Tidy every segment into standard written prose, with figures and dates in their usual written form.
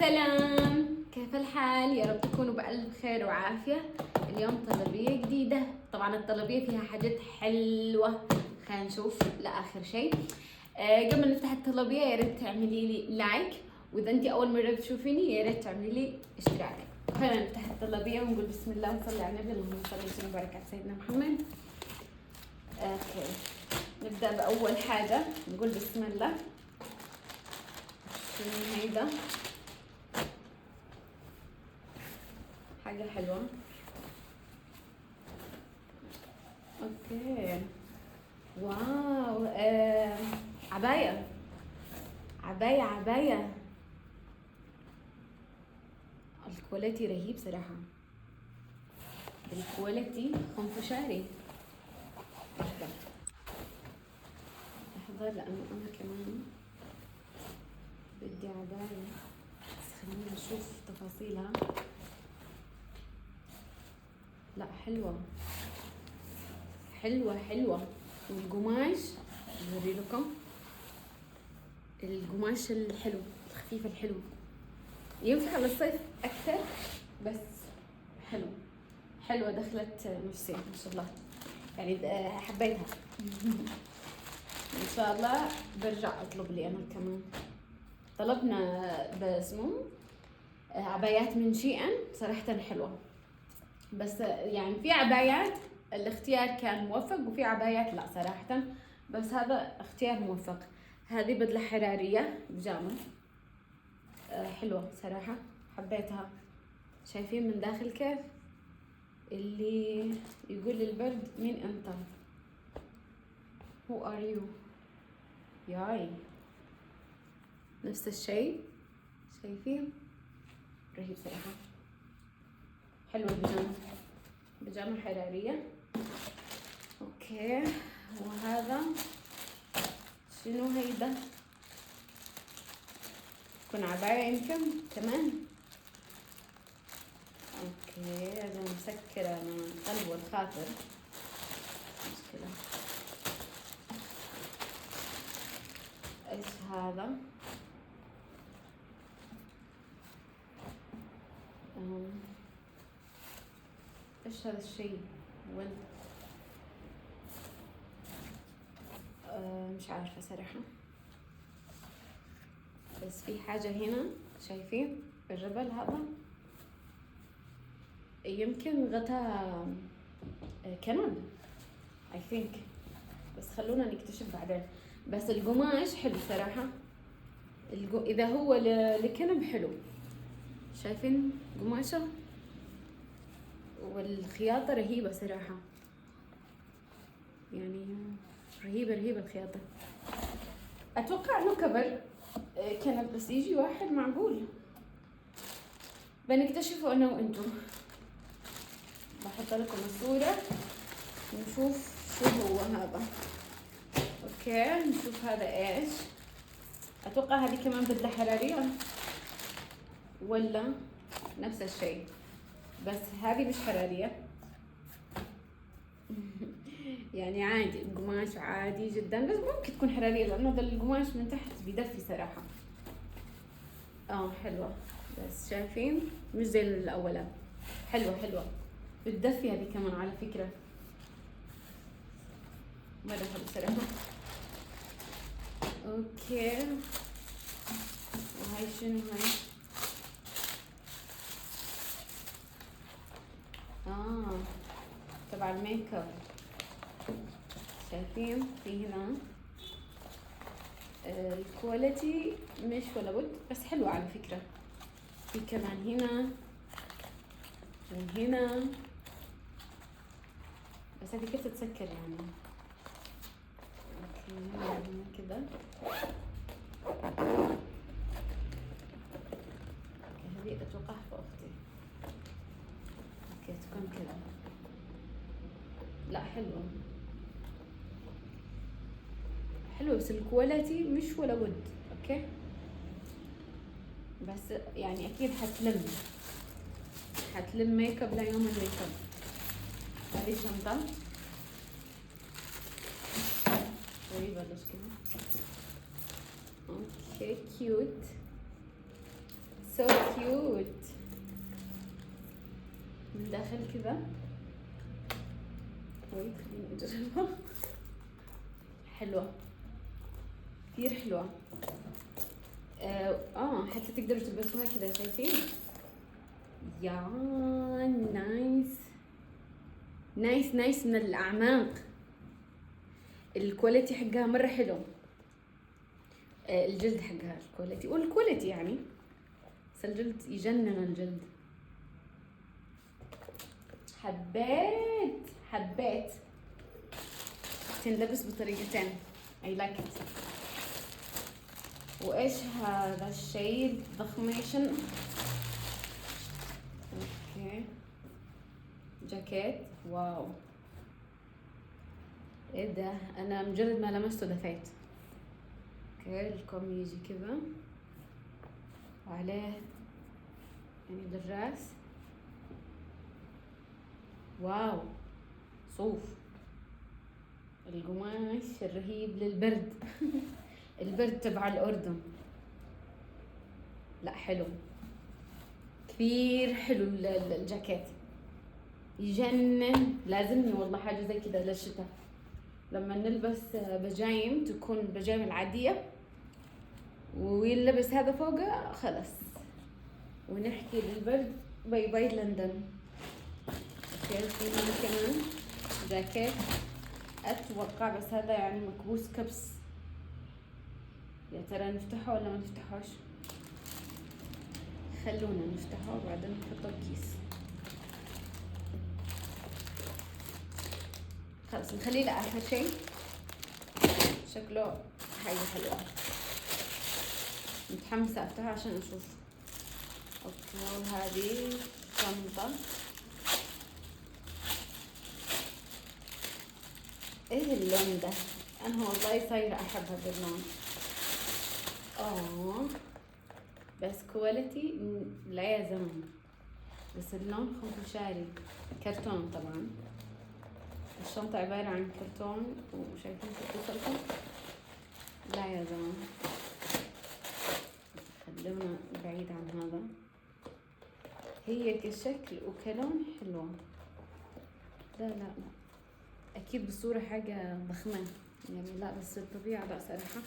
سلام، كيف الحال؟ يا رب تكونوا بألف خير وعافية. اليوم طلبية جديدة، طبعا الطلبية فيها حاجات حلوة. خلينا نشوف لآخر شيء. قبل ما نفتح الطلبية يا ريت تعملي لي لايك، وإذا أنت أول مرة بتشوفيني يا ريت تعملي لي اشتراك. خلينا نفتح الطلبية ونقول بسم الله ونصلي على النبي، اللهم صل وسلم وبارك على سيدنا محمد. اوكي، نبدأ بأول حاجة، نقول بسم الله. شنو هيدا؟ حاجة حلوة. اوكي، واو. عباية عباية. الكواليتي رهيب صراحة، الكواليتي خنفشاري. لحظة لأنه أنا كمان بدي عباية، بس خلينا نشوف تفاصيلها. لا حلوة. والقماش بوري لكم القماش الحلو الخفيف الحلو، ينفع للصيف أكثر، بس حلوة دخلت نفسي ما شاء الله، يعني حبيتها. إن شاء الله برجع أطلب لي أنا كمان. طلبنا باسمه عبايات من شيئا، صراحة حلوة، بس يعني في عبايات الاختيار كان موفق وفي عبايات لا صراحة، بس هذا اختيار موفق. هذه بدلة حرارية بيجامة، حلوة صراحة، حبيتها. شايفين من داخل كيف؟ اللي يقول للبرد مين انت؟ Who are you؟ ياي، نفس الشيء، شايفين؟ رهيب صراحة، حلوة البيجامة، بيجامة حرارية. اوكي، وهذا شنو هيدا؟ تكون عباية يمكن كمان. اوكي، لازم مسكرة من القلب والخاطر، مشكلة. ايش هذا؟ ايش هذا الشيء؟ ولد، مش عارفة صراحة، بس في حاجة هنا، شايفين الجبل هذا؟ يمكن غطا كنب I think، بس خلونا نكتشف بعدين. بس القماش حلو صراحة، إذا هو لكنب حلو. شايفين قماشة؟ والخياطة رهيبة صراحة، يعني رهيبة الخياطة. أتوقع إنه كبر كنب، بس يجي واحد معقول. بنكتشفه أنا وإنتو. بحط لكم الصورة نشوف شو هو هذا. اوكي، نشوف هذا ايش. اتوقع هذه كمان بدلة حرارية ولا نفس الشيء، بس هذه مش حرارية. يعني عادي، القماش عادي جدا، بس ممكن تكون حرارية لانه هذا القماش من تحت بيدفي صراحة. حلوة، بس شايفين مش زي الاولى. حلوة بتدفي هذه كمان على فكرة، مرة حلوة صراحة. اوكي، وهاي شنو هاي؟ تبع الميك اب. شايفين في هنا الكواليتي مش ولا بد، بس حلوة على فكرة. في كمان هنا وهنا، بس هذه كيف تتسكر يعني. اوكي، كذا. هذه اتوقع في اختي. اوكي، تكون كذا. لا حلوة، بس الكواليتي مش ولا بد. اوكي، بس يعني اكيد حتلم ميك اب ليوم الميك اب. هذه شنطة غريبة ليش كذا. اوكي، كيوت. so cute. من داخل كذا. ويت خليني اجربها. حلوة كثير حلوة. حتى تقدروا تلبسوها كذا، شايفين؟ يا نايس من الأعماق. الكواليتي حقها مرة حلو. الجلد حقها والكواليتي يعني، بس الجلد يجنن الجلد. حبيت تنلبس بطريقتين. I like it. وايش هذا الشيء؟ ضخميشن. اوكي جاكيت. واو ايه ده، انا مجرد ما لمسته دفيت. اوكي الكم يجي كذا وعليه يعني للراس. واو صوف. القماش الرهيب للبرد. البرد تبع الأردن. لا حلو كثير حلو الجاكيت، يجنن. لازمني والله حاجة زي كذا للشتاء، لما نلبس بجايم تكون البجايم العادية ويلبس هذا فوقه خلص، ونحكي للبرد باي باي لندن. اوكي في هنا كمان جاكيت اتوقع، بس هذا يعني مكبوس كبس. يا ترى نفتحه ولا ما نفتحوش؟ خلونا نفتحه وبعدين نحطه بكيس. خلاص نخليه لآخر شيء. شكله حاجة حلوة، متحمسة افتحها عشان اشوف. اوكي وهذه شنطة. ايه اللون ده؟ انا والله صايرة احب هذا اللون. بس كواليتي لا يا زلمة، بس اللون خنفشاري. كرتون طبعا. الشنطة عبارة عن كرتون وشايفين اتصلكم. لا يا زلمة خلونا بعيد عن هذا. هي كشكل وكلون حلوة. لا اكيد بالصورة حاجة ضخمة يعني، لا بس الطبيعة لا صراحة.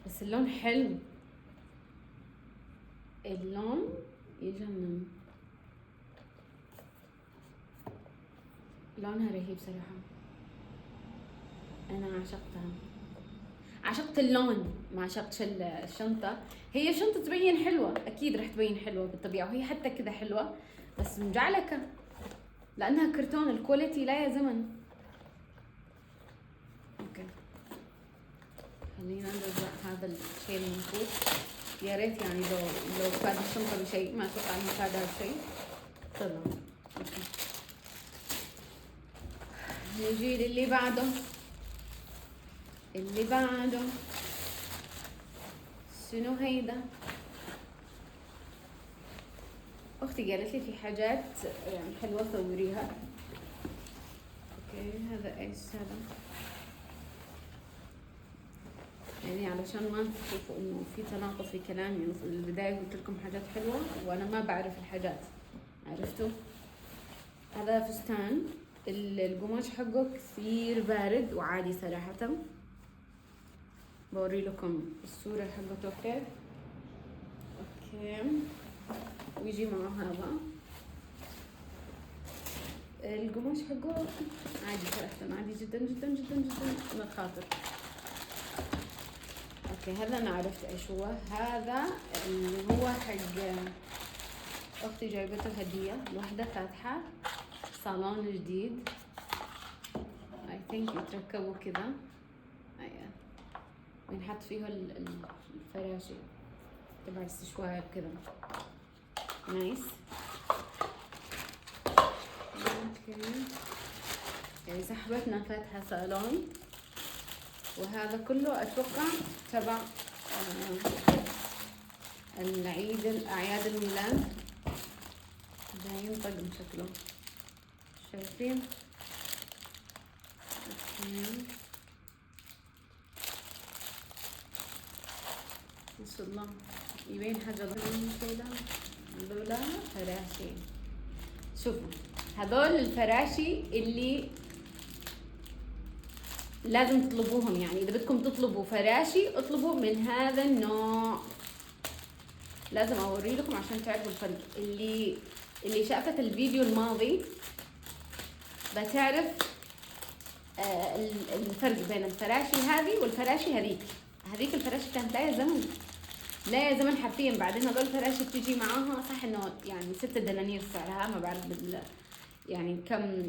بس اللون حلو، اللون يجنن. لونها رهيب صراحة. انا عشقت اللون، ما عشقتش الشنطة. هي شنطة تبين حلوة، اكيد رح تبين حلوة بالطبيعة، وهي حتى كذا حلوة، بس مجعلكة لانها كرتون. الكواليتي لا يا زمن. اوكي خلينا نرجع هذا الشيء المنفوخ. يا ريت يعني لو فاد الشنطة بشيء، ما اتوقع انه فاد هذا الشيء طلع. اوكي نجي للي بعده. شنو هيدا؟ اختي قالت لي في حاجات يعني حلوة صوريها. اوكي هذا ايش هذا؟ يعني علشان ما تشوفوا انه في تناقض في كلامي، يعني في البداية قلت لكم حاجات حلوة وانا ما بعرف الحاجات، عرفتوا؟ هذا فستان. القماش حقه كثير بارد وعادي صراحة. بوري لكم الصورة حقته كيف. اوكي ويجي معه هذا القماش حقه عادي صراحة، عادي جدا من الخاطر. اوكي هذا انا عرفت ايش هو. هذا اللي هو حق اختي، جايبته هدية لوحدة فاتحة صالون جديد. I think يتركبوا كذا. ايوه وينحط فيه الفراشي تبع الاستشوار كذا. نايس. اوكي يعني صاحبتنا فاتحة صالون، وهذا كله اتوقع تبع اعياد الميلاد. باين طقم شكله، شايفين؟ اوكي ما شاء الله يبين حاجة كده. هذولا فراشي. شوفوا هذول الفراشي اللي لازم تطلبوهم، يعني اذا بدكم تطلبوا فراشي اطلبوا من هذا النوع. لازم اوري لكم عشان تعرفوا الفرق. اللي شافت الفيديو الماضي بتعرف الفرق بين الفراشي هذه والفراشي هذيك الفراشي كانت لا يا زمن حرفيا. بعدين هذول الفراشي بتيجي معاها صح انه يعني 6 دنانير سعرها، ما بعرف يعني كم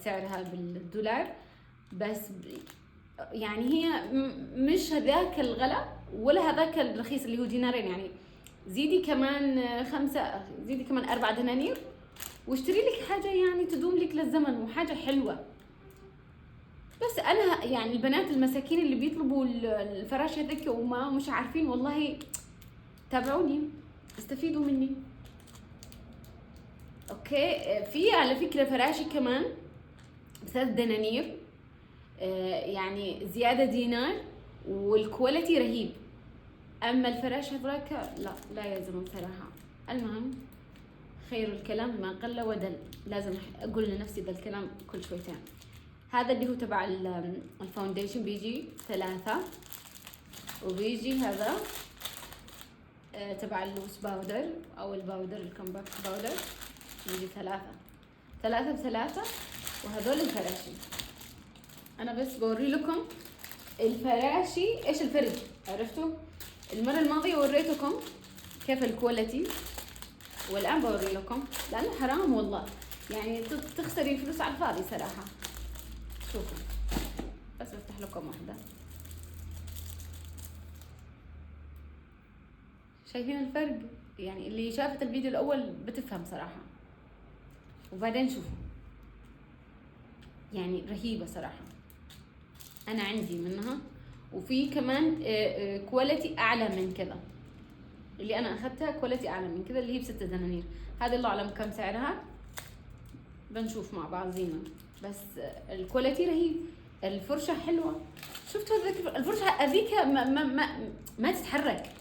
سعرها بالدولار، بس يعني هي مش هذاك الغلا ولا هذاك الرخيص اللي هو دينارين. يعني زيدي كمان 4 دنانير واشتري لك حاجة يعني تدوم لك للزمن وحاجة حلوة. بس انا يعني البنات المساكين اللي بيطلبوا الفراشة هذيك وما مش عارفين، والله تابعوني استفيدوا مني. اوكي في على فكرة فراشي كمان ب3 دنانير، يعني زيادة دينار والكواليتي رهيب. اما الفراش هذاك لا يا زلمة صراحة. المهم خير الكلام ما قل ودل، لازم اقول لنفسي ذا الكلام كل شويتين. هذا اللي هو تبع الفاونديشن بيجي 3، وبيجي هذا تبع اللوس باودر او الباودر الكومباكت باودر بيجي 3 ب3. وهذول الفراشي انا بس بوري لكم الفراشي ايش الفرق. عرفتوا المرة الماضية وريتكم كيف الكواليتي، والان بوري لكم لانه حرام والله، يعني تخسري فلوس على الفاضي صراحة. شوفوا بس بفتح لكم واحدة، شايفين الفرق؟ يعني اللي شافت الفيديو الاول بتفهم صراحة. وبعدين شوفوا يعني رهيبة صراحة، انا عندي منها. وفي كمان كواليتي اعلى من كذا، اللي انا اخذتها كواليتي اعلى من كذا اللي هي ب6 دنانير. هذه الله اعلم كم سعرها، بنشوف مع بعضينا. بس الكواليتي رهيب، الفرشة حلوة. شفتوا هذيك الفرشة هذيك ما تتحرك،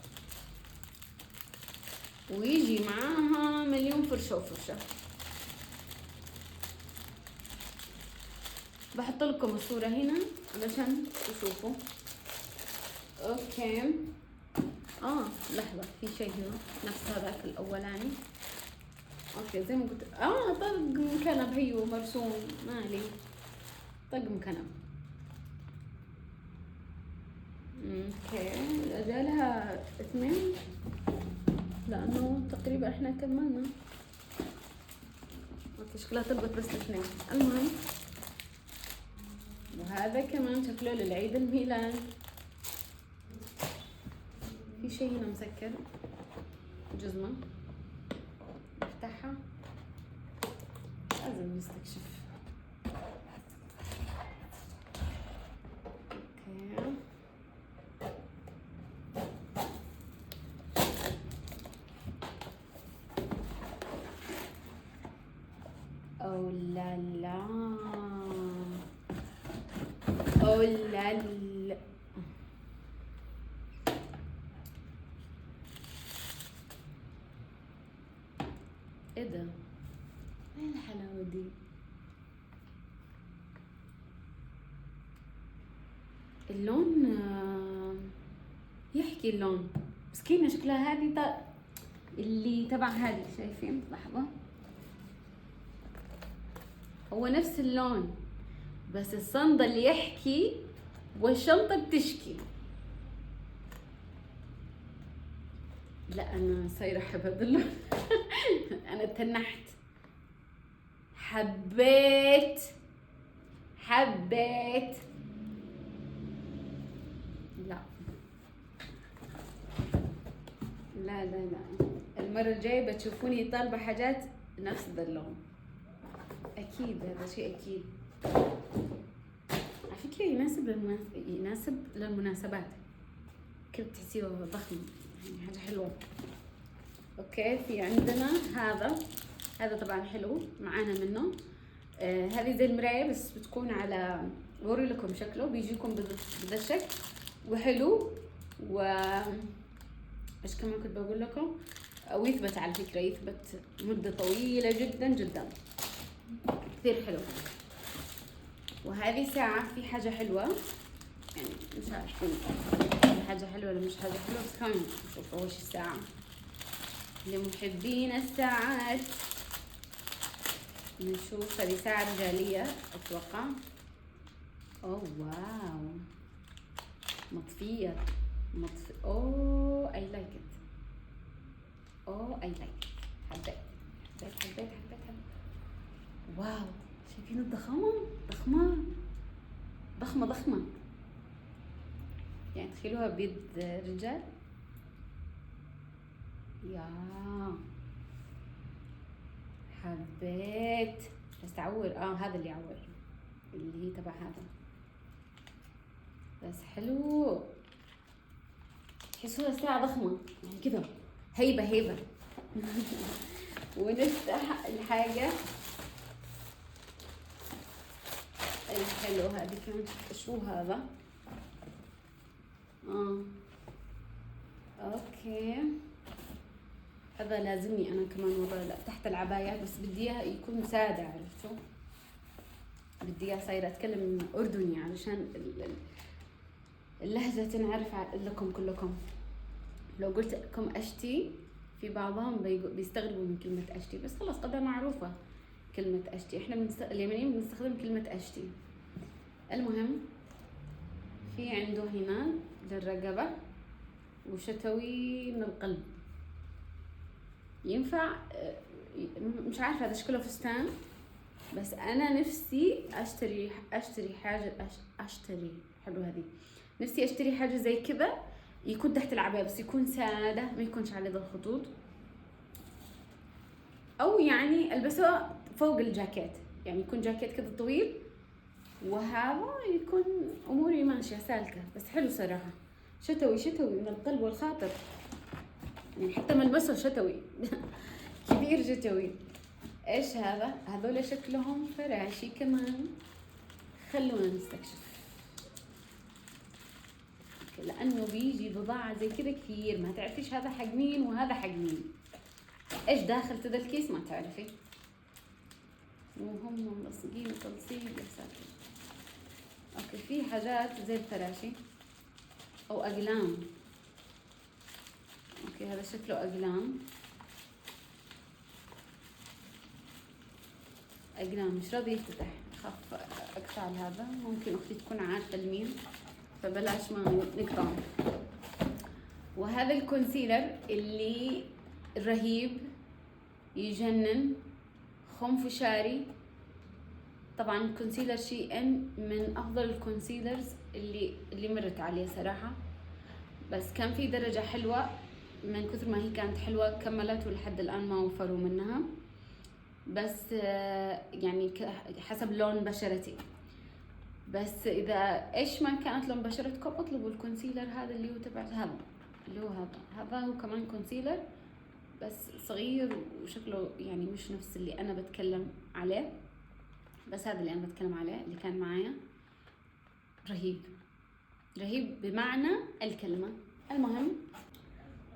ويجي معاها مليون فرشة وفرشة. بحط لكم الصورة هنا علشان تشوفوا. اوكي لحظة، في شيء هنا نفس هذاك الاولاني. اوكي زي ما قلت طقم كنب هيو مرسوم مالي، طقم كنب. اوكي جالها 2 لانه تقريبا احنا كملنا. اوكي شكلها طلبت بس 2. المهم وهذا كمان شكله للعيد الميلاد. في شيء هنا مسكر، جزمة نفتحها لازم نستكشف. اوكي او لا لا او لا لا، ايه ده؟ ايه الحلاوة دي؟ اللون يحكي اللون. مسكينة شكلها هذه اللي تبع هذه، شايفين؟ لحظة، هو نفس اللون بس الصندل يحكي والشنطة بتشكي. لا انا صايرة احب هذا اللون. انا تنحت، حبيت لا المرة الجاية بتشوفوني طالبة حاجات نفس ذا اللون، اكيد هذا شيء اكيد. على فكرة يناسب للمناسبات كده، تحسيه ضخم يعني حاجة حلوة. اوكي في عندنا هذا طبعا حلو معانا منه. هذه زي المراية بس بتكون على، بوري لكم شكله، بيجيكم بدشك وحلو ايش كمان كنت بقول لكم، ويثبت على فكرة، يثبت مدة طويلة جدا جدا، كثير حلو. وهذه ساعة في حاجة حلوة، يعني مش عارفين حاجة حلوة ولا مش حاجة حلوة، بس خلينا نشوف أول شي الساعة. لمحبين الساعات نشوف، هذه ساعة رجالية أتوقع. أوه واو، مطفية أوه أي لايك إت، أوه أي لايك إت، حبيت حبيت حبيت حبيت حبيت. واو شايفين الضخامة؟ ضخمة يعني تخيلوها بيد رجال. يا حبيت، بس تعور، هذا اللي يعور، اللي هي تبع هذا، بس حلو. تحسوها الساعة ضخمة يعني كذا، هيبة ونفتح الحاجة الحلو هذه كمان. شو هذا؟ اوكي، هذا لازمني انا كمان والله، لا تحت العبايات، بس بدي اياه يكون سادة، عرفتوا؟ بدي اياه صايرة اتكلم اردني علشان اللهجة تنعرف لكم كلكم. لو قلت لكم اشتي، في بعضهم بيستغربوا من كلمة اشتي، بس خلاص قدر معروفة كلمة اشتي، احنا اليمنيين بنستخدم كلمة اشتي. المهم في عنده هنا للرقبة وشتوي من القلب، ينفع. مش عارفة هذا شكله فستان، بس انا نفسي اشتري حاجة، حلو هذه، نفسي اشتري حاجة زي كذا، يكون تحت العباية بس يكون سادة، ما يكونش عليه ذا الخطوط، او يعني البسه فوق الجاكيت، يعني يكون جاكيت كذا طويل، وهذا يكون اموري ماشية سالكة. بس حلو صراحة، شتوي من القلب والخاطر، يعني حتى ملبسه شتوي كثير شتوي. ايش هذا؟ هذول شكلهم فراشي كمان، خلونا نستكشف، لانه بيجي بضاعة زي كذا كثير، ما تعرفيش هذا حق مين وهذا حق مين، ايش داخل هذا الكيس ما تعرفي، وهم ملصقين تلصيق يا ساتر. اوكي، في حاجات زي الفراشي او اقلام. اوكي هذا شكله اقلام، مش راضي يفتتح، اخاف اقطع هذا، ممكن اختي تكون عارفه المين، فبلاش ما نقطع. وهذا الكونسيلر اللي رهيب يجنن، خنفشاري. طبعا كونسيلر شي ان من افضل الكونسيلرز اللي مرت عليه صراحه، بس كان في درجه حلوه، من كثر ما هي كانت حلوه كملت، ولحد الان ما وفروا منها، بس يعني حسب لون بشرتي. بس اذا ايش ما كانت لون بشرتكم اطلبوا الكونسيلر هذا اللي هو تبع هذا، اللي هو هذا هو كمان كونسيلر، بس صغير وشكله يعني مش نفس اللي انا بتكلم عليه، بس هذا اللي انا بتكلم عليه اللي كان معايا، رهيب بمعنى الكلمة. المهم،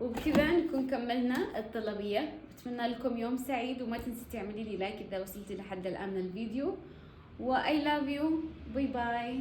وبكذا نكون كملنا الطلبية. بتمنى لكم يوم سعيد، وما تنسي تعملي لي لايك اذا وصلتي لحد الان من الفيديو، و I love you. باي باي.